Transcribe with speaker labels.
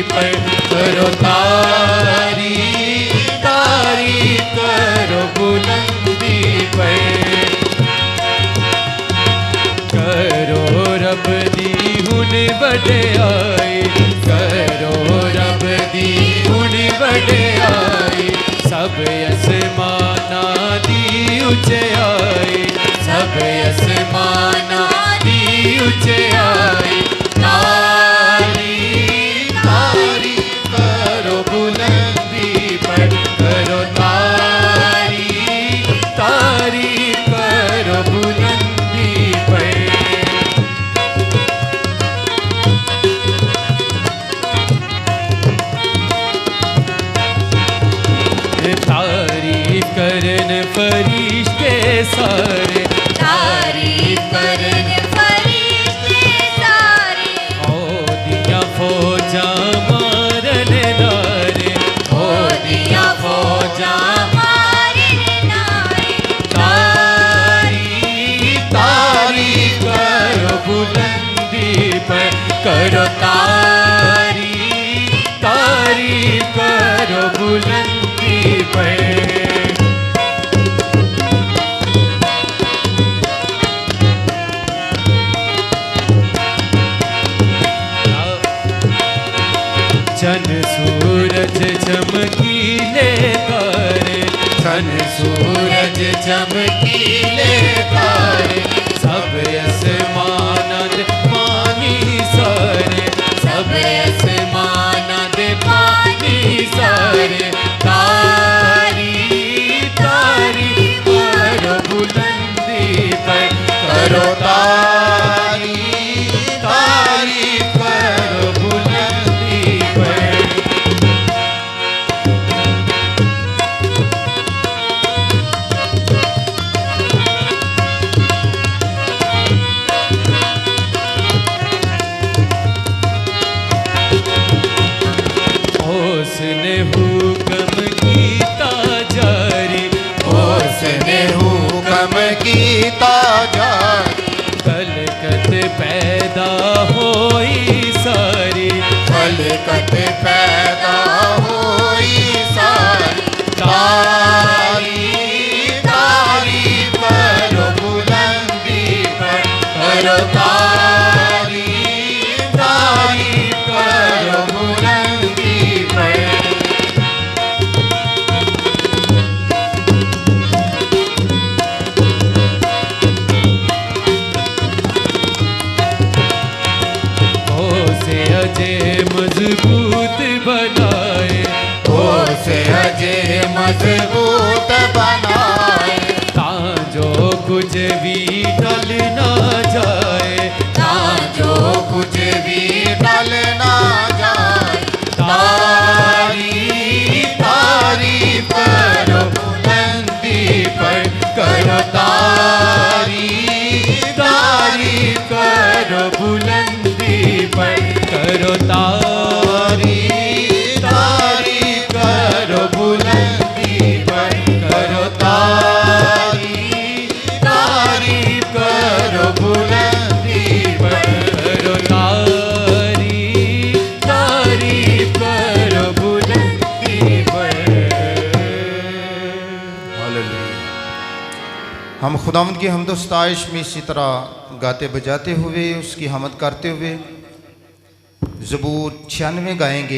Speaker 1: पर करो तारीफ, तारीफ करो बुलंदी पर। करो रब दी हुन वड्याई, करो रब दी हुन वड्याई, सब असमाना दी उच्चाई, सब असमाना दी उच्चाई। तारीफ, तारीफ करो बुलंदी पर करो तारीफ, तारीफ करो बुलंदी पर। तारीफ करन फरिश्ते सारे,
Speaker 2: तारीफ करन फरिश्ते सारे,
Speaker 1: औदियां फौजां मारन नारे, औदियां फौजां
Speaker 2: मारन नारे।
Speaker 1: तारीफ, तारीफ करो बुलंदी पर करो तारीफ, तारीफ करो बुलंदी पर। चन सूरज चमकीले तारे, चन सूरज चमकीले तारे, सब असमानद पानी सारे, सब असमानद पानी सारे। तारीफ, तारीफ करो बुलंदी पर करो तारीफ, तारीफ करो बुलंदी पर। उसने हुक्म कीता जारी,
Speaker 3: उसने हुक्म कीता जारी,
Speaker 1: खलकत पैदा होई सारी,
Speaker 3: खलकत पैदा होई सारी। तारीफ, तारीफ करो बुलंदी पर करो तारीफ, तारीफ करो बुलंदी पर।
Speaker 1: से अजय मजबूत बनाए,
Speaker 3: से अजय मजबूत बनाए,
Speaker 1: ताजो कुछ भी टल ना जाए,
Speaker 3: जो कुछ भी टल ना जाए। तारीफ, तारीफ करो बुलंदी पर करो तारीफ, तारीफ करो बुलंदी पर करो तारीफ, तारीफ करो बुलंदी पर करो तारीफ, तारीफ करो बुलंदी पर करो तारीफ, तारीफ करो बुलंदी पर। हम खुदावंद की हम्द व सताइश में इसी तरह गाते बजाते हुए उसकी हमद करते हुए ज़बूर 96 गाएंगे।